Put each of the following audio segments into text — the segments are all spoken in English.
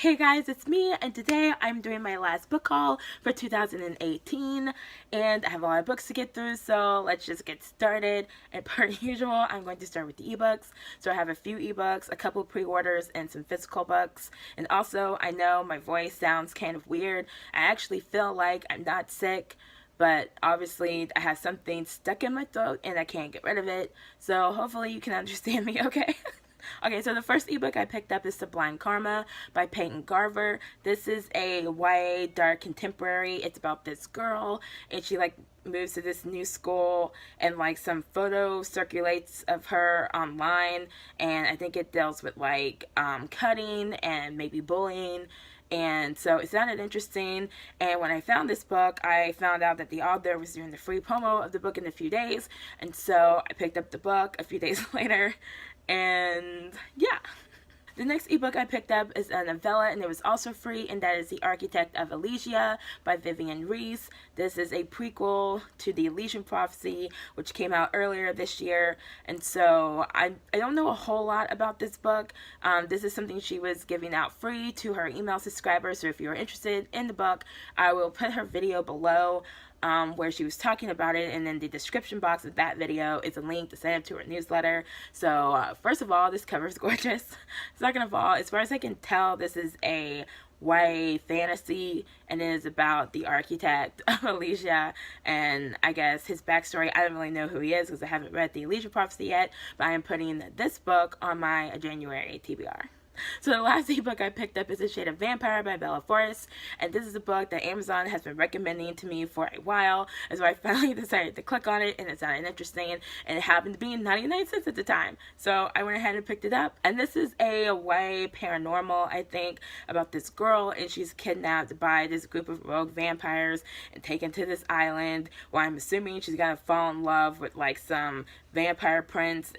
Hey guys, it's me, and today I'm doing my last book haul for 2018, and I have a lot of books to get through, so let's just get started. And per usual, I'm going to start with the ebooks. So I have a few ebooks, a couple pre-orders, and some physical books. And also, I know my voice sounds kind of weird. I actually feel like I'm not sick, but obviously I have something stuck in my throat and I can't get rid of it. So hopefully you can understand me, okay? Okay, so the first ebook I picked up is Sublime Karma by Peyton Garver. This is a YA dark contemporary. It's about this girl, and she moves to this new school, and some photo circulates of her online, and I think it deals with cutting and maybe bullying. And so it sounded interesting, and when I found this book, I found out that the author was doing the free promo of the book in a few days, and so I picked up the book a few days later, and yeah. The next ebook I picked up is a novella, and it was also free, and that is The Architect of Elysia by Vivian Reese. This is a prequel to the Elysian Prophecy, which came out earlier this year, and so I don't know a whole lot about this book. This is something she was giving out free to her email subscribers, so if you're interested in the book, I will put her video below where she was talking about it, and in the description box of that video is a link to sign up to her newsletter. So first of all, this cover is gorgeous. Second of all, as far as I can tell, this is a YA fantasy, and it is about the architect of Elysia, and I guess his backstory. I don't really know who he is because I haven't read the Elysian Prophecy yet, but I am putting this book on my January TBR. So the last ebook I picked up is A Shade of Vampire by Bella Forrest, and this is a book that Amazon has been recommending to me for a while, and so I finally decided to click on it, and it sounded interesting, and it happened to be 99 cents at the time, so I went ahead and picked it up. And this is a YA paranormal, I think, about this girl, and she's kidnapped by this group of rogue vampires and taken to this island where I'm assuming she's gonna fall in love with some vampire prince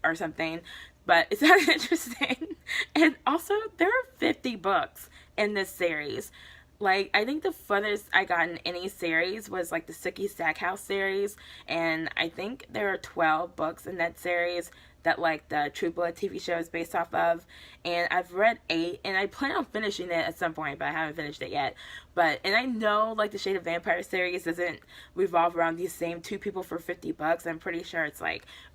or something. But it sounded interesting. And also, there are 50 books in this series. I think the furthest I got in any series was the Sookie Stackhouse series. And I think there are 12 books in that series that the True Blood TV show is based off of. And I've read 8, and I plan on finishing it at some point, but I haven't finished it yet. And I know the Shade of Vampire series doesn't revolve around these same 2 people for 50 bucks. I'm pretty sure it's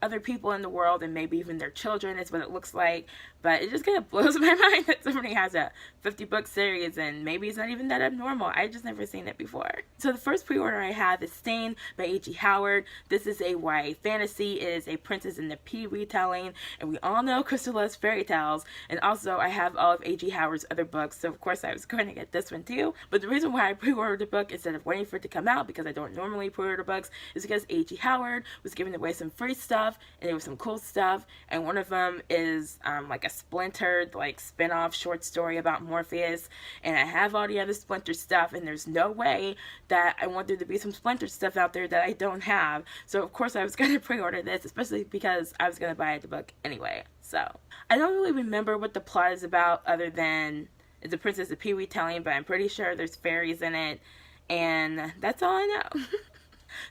other people in the world, and maybe even their children is what it looks like. But it just kind of blows my mind that somebody has a 50-book series, and maybe it's not even that abnormal. I just never seen it before. So the first pre-order I have is Stain by H.G. Howard. This is a YA fantasy. It is a Princess and the Pea retelling, and we all know Crystal loves fairy tales. And also, I have all of H.G. Howard's other books, so of course I was going to get this one too. But the reason why I pre-ordered the book instead of waiting for it to come out, because I don't normally pre-order books, is because H.G. Howard was giving away some free stuff, and there was some cool stuff, and one of them is a splintered spin-off short story about Morpheus, and I have all the other Splinter stuff, and there's no way that I want there to be some Splinter stuff out there that I don't have. So of course I was going to pre-order this, especially because I was going to buy the book anyway. So I don't really remember what the plot is about other than it's a Princess of Pea retelling, but I'm pretty sure there's fairies in it, and that's all I know.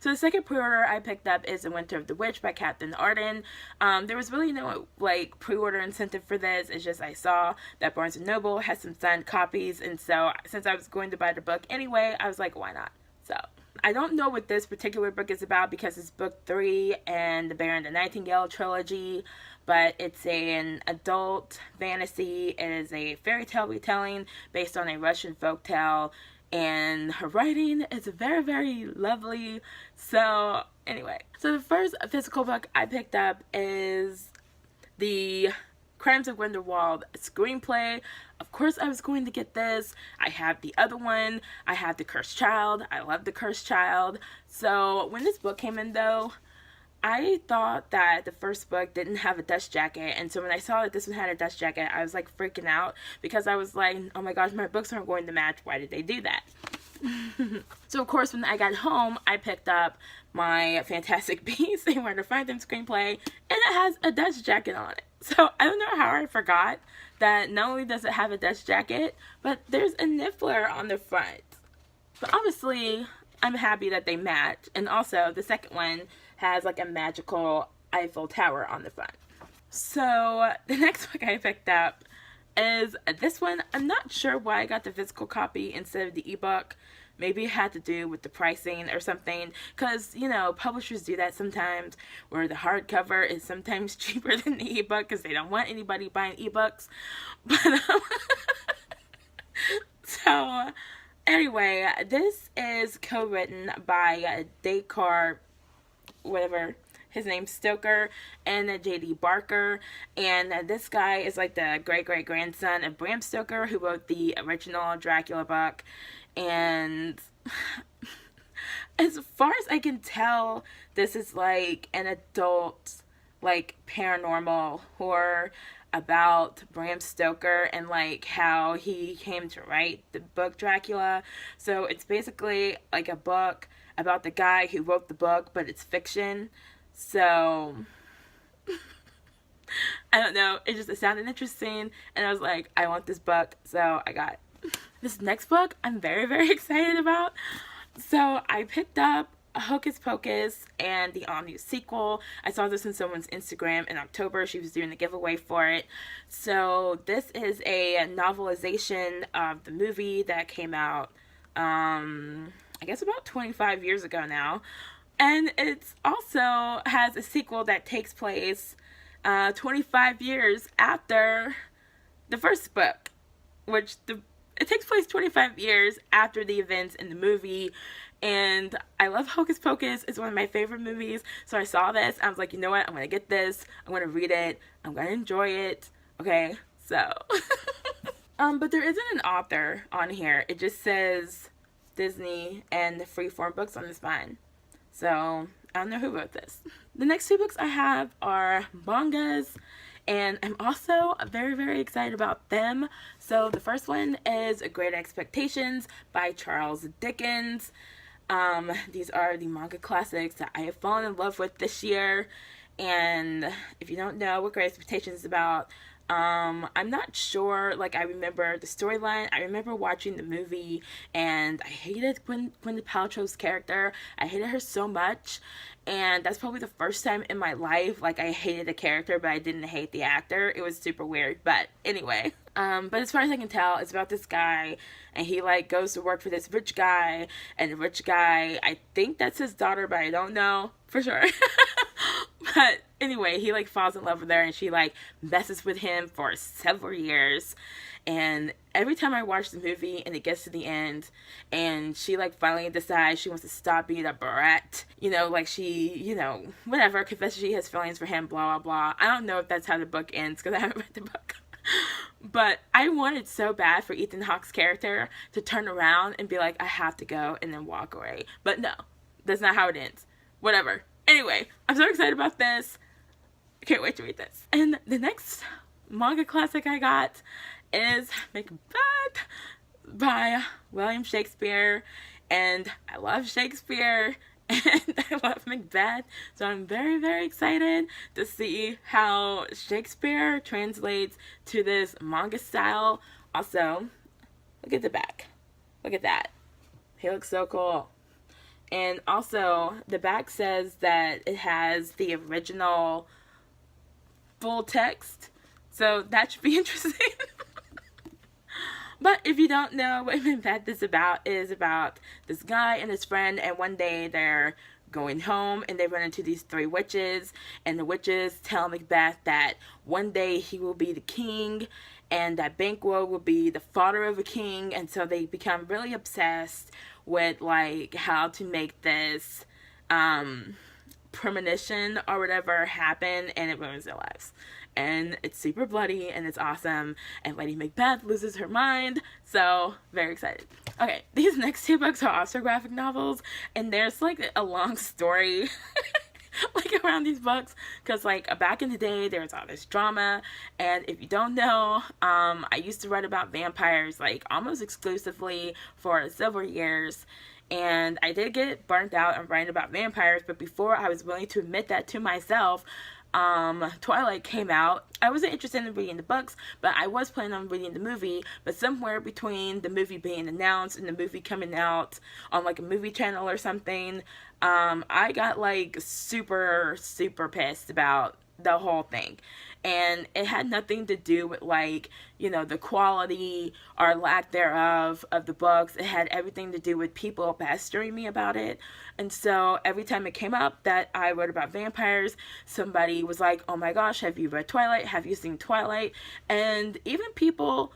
So the second pre-order I picked up is The Winter of the Witch by Catherine Arden. There was really no pre-order incentive for this. It's just I saw that Barnes & Noble has some signed copies, and so since I was going to buy the book anyway, I was like, why not? So I don't know what this particular book is about because it's book 3 in the Bear and the Nightingale trilogy, but it's an adult fantasy. It is a fairy tale retelling based on a Russian folktale, and her writing is very, very lovely. So anyway, so the first physical book I picked up is the Crimes of Grindelwald screenplay. Of course I was going to get this. I have the other one. I have The Cursed Child. I love The Cursed Child. So when this book came in though, I thought that the first book didn't have a dust jacket, and so when I saw that this one had a dust jacket, I was freaking out because I was like, oh my gosh, my books aren't going to match. Why did they do that? So of course when I got home, I picked up my Fantastic Beasts and Where to Find Them screenplay, and it has a dust jacket on it. So I don't know how I forgot that not only does it have a dust jacket, but there's a niffler on the front. But obviously I'm happy that they match, and also the second one has a magical Eiffel Tower on the front. So the next book I picked up is this one. I'm not sure why I got the physical copy instead of the ebook. Maybe it had to do with the pricing or something, because, you know, publishers do that sometimes, where the hardcover is sometimes cheaper than the ebook because they don't want anybody buying ebooks. But, so, anyway, this is co-written by Descartes, whatever his name's, Stoker, and J.D. Barker. And this guy is like the great-great-grandson of Bram Stoker, who wrote the original Dracula book. And as far as I can tell, this is like an adult, like, paranormal horror about Bram Stoker and like how he came to write the book Dracula. So it's basically like a book about the guy who wrote the book, but it's fiction. So I don't know, it sounded interesting, and I was like, I want this book, so I got it. This next book I'm very, very excited about. So I picked up Hocus Pocus and the all-new sequel. I saw this on someone's Instagram in October. She was doing a giveaway for it. So this is a novelization of the movie that came out, I guess about 25 years ago now. And it also has a sequel that takes place 25 years after the first book, which it takes place 25 years after the events in the movie. And I love Hocus Pocus. It's one of my favorite movies. So I saw this. I was like, you know what? I'm going to get this. I'm going to read it. I'm going to enjoy it. Okay, so. But there isn't an author on here. It just says Disney and the Freeform Books on the spine. So I don't know who wrote this. The next two books I have are mangas, and I'm also very, very excited about them. So the first one is Great Expectations by Charles Dickens. These are the manga classics that I have fallen in love with this year. And if you don't know what Great Expectations is about, I'm not sure. Like, I remember the storyline. I remember watching the movie, and I hated Gwyneth Paltrow's character. I hated her so much, and that's probably the first time in my life, like, I hated a character, but I didn't hate the actor. It was super weird, but anyway. But as far as I can tell, it's about this guy, and he, like, goes to work for this rich guy, and the rich guy, I think that's his daughter, but I don't know for sure. But anyway, he, like, falls in love with her, and she, like, messes with him for several years. And every time I watch the movie and it gets to the end, and she, like, finally decides she wants to stop being a brat, you know, like, she, you know, whatever, confesses she has feelings for him, blah, blah, blah. I don't know if that's how the book ends, because I haven't read the book. But I wanted so bad for Ethan Hawke's character to turn around and be like, I have to go, and then walk away. But no, that's not how it ends. Whatever. Anyway, I'm so excited about this. I can't wait to read this. And the next manga classic I got is Macbeth by William Shakespeare. And I love Shakespeare, and I love Macbeth. So I'm very, very excited to see how Shakespeare translates to this manga style. Also, look at the back. Look at that. He looks so cool. And also, the back says that it has the original full text. So that should be interesting. But if you don't know what Macbeth is about this guy and his friend, and one day they're going home and they run into these three witches, and the witches tell Macbeth that one day he will be the king, and that Banquo will be the father of a king. And so they become really obsessed with, like, how to make this premonition or whatever happen, and it ruins their lives. And it's super bloody, and it's awesome, and Lady Macbeth loses her mind, so very excited. Okay, these next two books are also graphic novels, and there's, like, a long story like, around these books, because, like, back in the day, there was all this drama. And if you don't know, I used to write about vampires, like, almost exclusively for several years, and I did get burnt out on writing about vampires. But before I was willing to admit that to myself, Twilight came out. I wasn't interested in reading the books, but I was planning on reading the movie. But somewhere between the movie being announced and the movie coming out on, like, a movie channel or something, I got, like, super, super pissed about the whole thing. And it had nothing to do with, like, you know, the quality or lack thereof of the books. It had everything to do with people pestering me about it. And so every time it came up that I wrote about vampires, somebody was like, oh my gosh, have you read Twilight? Have you seen Twilight? And even people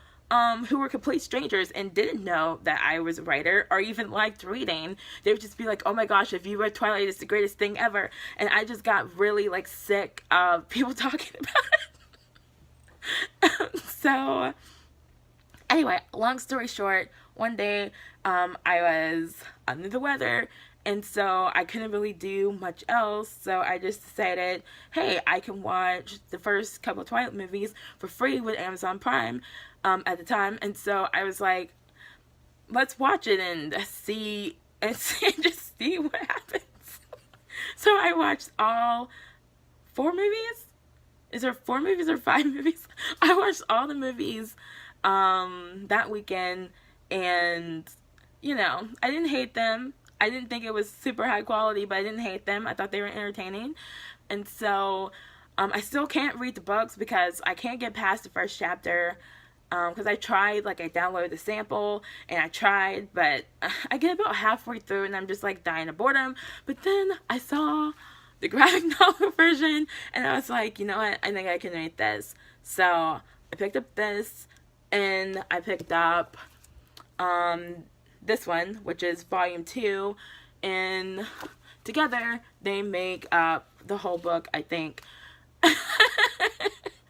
who were complete strangers and didn't know that I was a writer or even liked reading, they would just be like, oh my gosh, if you read Twilight, it's the greatest thing ever. And I just got really, like, sick of people talking about it. So anyway, long story short, one day I was under the weather, and so I couldn't really do much else, so I just decided, hey, I can watch the first couple of Twilight movies for free with Amazon Prime at the time. And so I was like, let's watch it and see, and just see what happens. So I watched all 4 movies. Is there 4 movies or 5 movies? I watched all the movies that weekend, and, you know, I didn't hate them. I didn't think it was super high quality, but I didn't hate them. I thought they were entertaining. And so I still can't read the books because I can't get past the first chapter. Because I tried, like, I downloaded the sample, and I tried, but I get about halfway through, and I'm just, like, dying of boredom. But then I saw the graphic novel version, and I was like, you know what, I think I can read this. So I picked up this, and I picked up this one, which is volume 2, and together they make up the whole book, I think.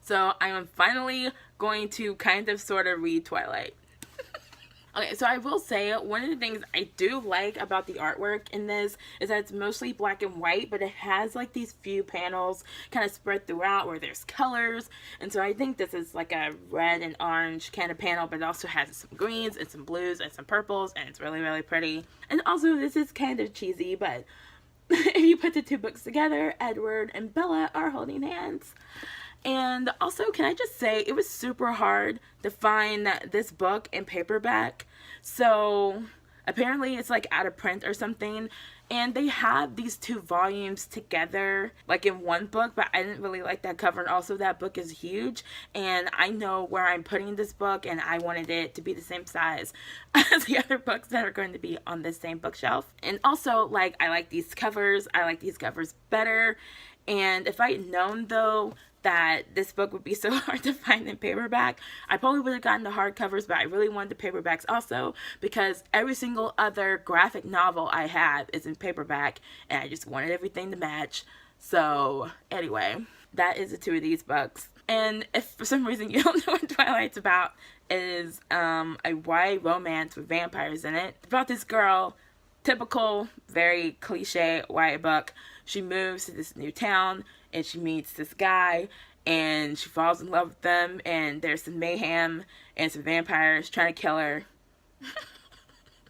So I am finally going to kind of sort of read Twilight. Okay, so I will say one of the things I do like about the artwork in this is that it's mostly black and white, but it has like these few panels kind of spread throughout where there's colors. And so I think this is like a red and orange kind of panel, but it also has some greens and some blues and some purples, and it's really, really pretty. And also this is kind of cheesy, but if you put the 2 books together, Edward and Bella are holding hands. And also, can I just say, it was super hard to find this book in paperback. So apparently it's like out of print or something. And they have these 2 volumes together, like in one book, but I didn't really like that cover. And also that book is huge. And I know where I'm putting this book, and I wanted it to be the same size as the other books that are going to be on this same bookshelf. And also, like, I like these covers. I like these covers better. And if I had known, though, that this book would be so hard to find in paperback, I probably would have gotten the hardcovers, but I really wanted the paperbacks also because every single other graphic novel I have is in paperback, and I just wanted everything to match. So anyway, that is the 2 of these books. And if for some reason you don't know what Twilight's about, it is a YA romance with vampires in it. It's about this girl, typical, very cliche YA book. She moves to this new town, and she meets this guy, and she falls in love with them, and there's some mayhem and some vampires trying to kill her.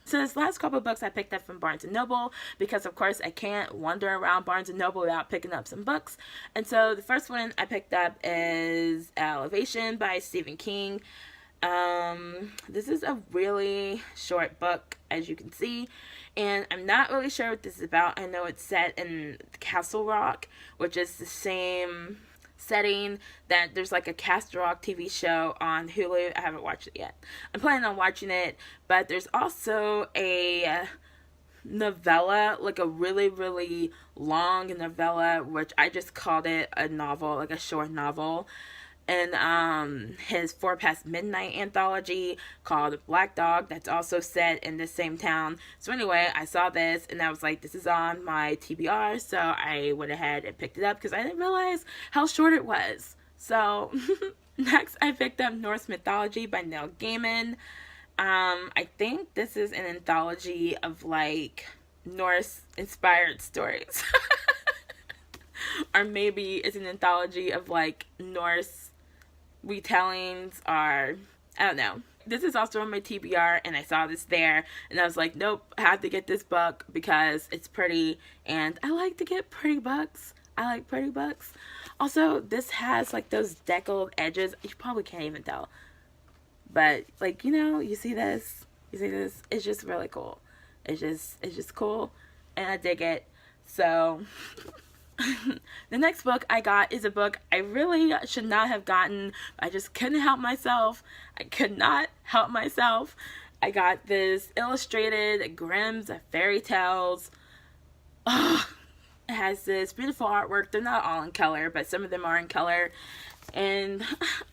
So this last couple of books I picked up from Barnes & Noble because, of course, I can't wander around Barnes & Noble without picking up some books. And so the first one I picked up is Elevation by Stephen King. This is a really short book, as you can see, and I'm not really sure what this is about. I know it's set in Castle Rock, which is the same setting that there's like a Castle Rock TV show on Hulu. I haven't watched it yet. I'm planning on watching it, but there's also a novella, like a really, really long novella, which I just called it a novel, like a short novel. And his 4 Past Midnight anthology called Black Dog, that's also set in the same town. So anyway, I saw this and I was like, this is on my TBR, so I went ahead and picked it up because I didn't realize how short it was. So next I picked up Norse Mythology by Neil Gaiman. I think this is an anthology of like Norse inspired stories. Or maybe it's an anthology of like Norse retellings, or I don't know. This is also on my TBR, and I saw this there, and I was like, nope, I have to get this book because it's pretty, and I like to get pretty books. I like pretty books. Also, this has like those deckled edges. You probably can't even tell, but like, you know, you see this, it's just really cool. It's just cool, and I dig it. So The next book I got is a book I really should not have gotten. I just couldn't help myself. I could not help myself. I got this illustrated Grimm's Fairy Tales. Ugh. It has this beautiful artwork. They're not all in color, but some of them are in color. And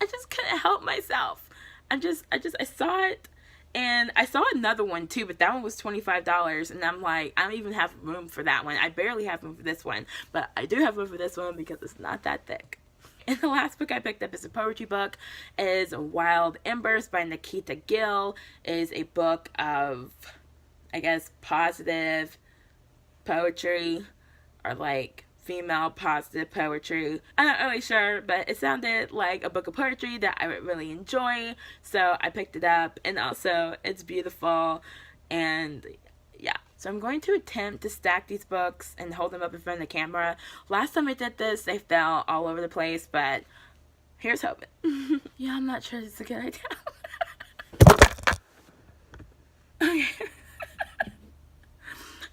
I just couldn't help myself. I saw it. And I saw another one too, but that one was $25. And I'm like, I don't even have room for that one. I barely have room for this one. But I do have room for this one because it's not that thick. And the last book I picked up is a poetry book. It is Wild Embers by Nikita Gill. It is a book of, I guess, positive poetry, or like female positive poetry. I'm not really sure, but it sounded like a book of poetry that I would really enjoy, so I picked it up. And also it's beautiful, and yeah, so I'm going to attempt to stack these books and hold them up in front of the camera. Last time I did this, they fell all over the place, but here's hoping. Yeah, I'm not sure it's a good idea. Okay.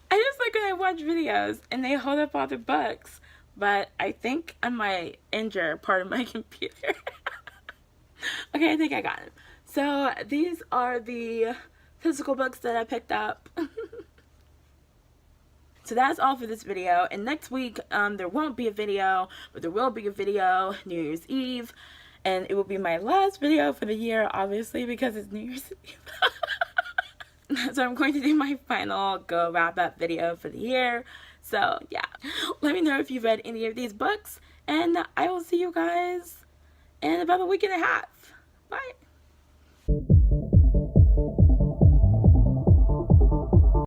I just like when I watch videos and they hold up all the books, but I think I might injure part of my computer. Okay, I think I got it. So these are the physical books that I picked up. So that's all for this video, and next week there won't be a video, but there will be a video New Year's Eve, and it will be my last video for the year, obviously, because it's New Year's Eve. So I'm going to do my final go wrap up video for the year. So yeah, let me know if you've read any of these books, and I will see you guys in about a week and a half. Bye.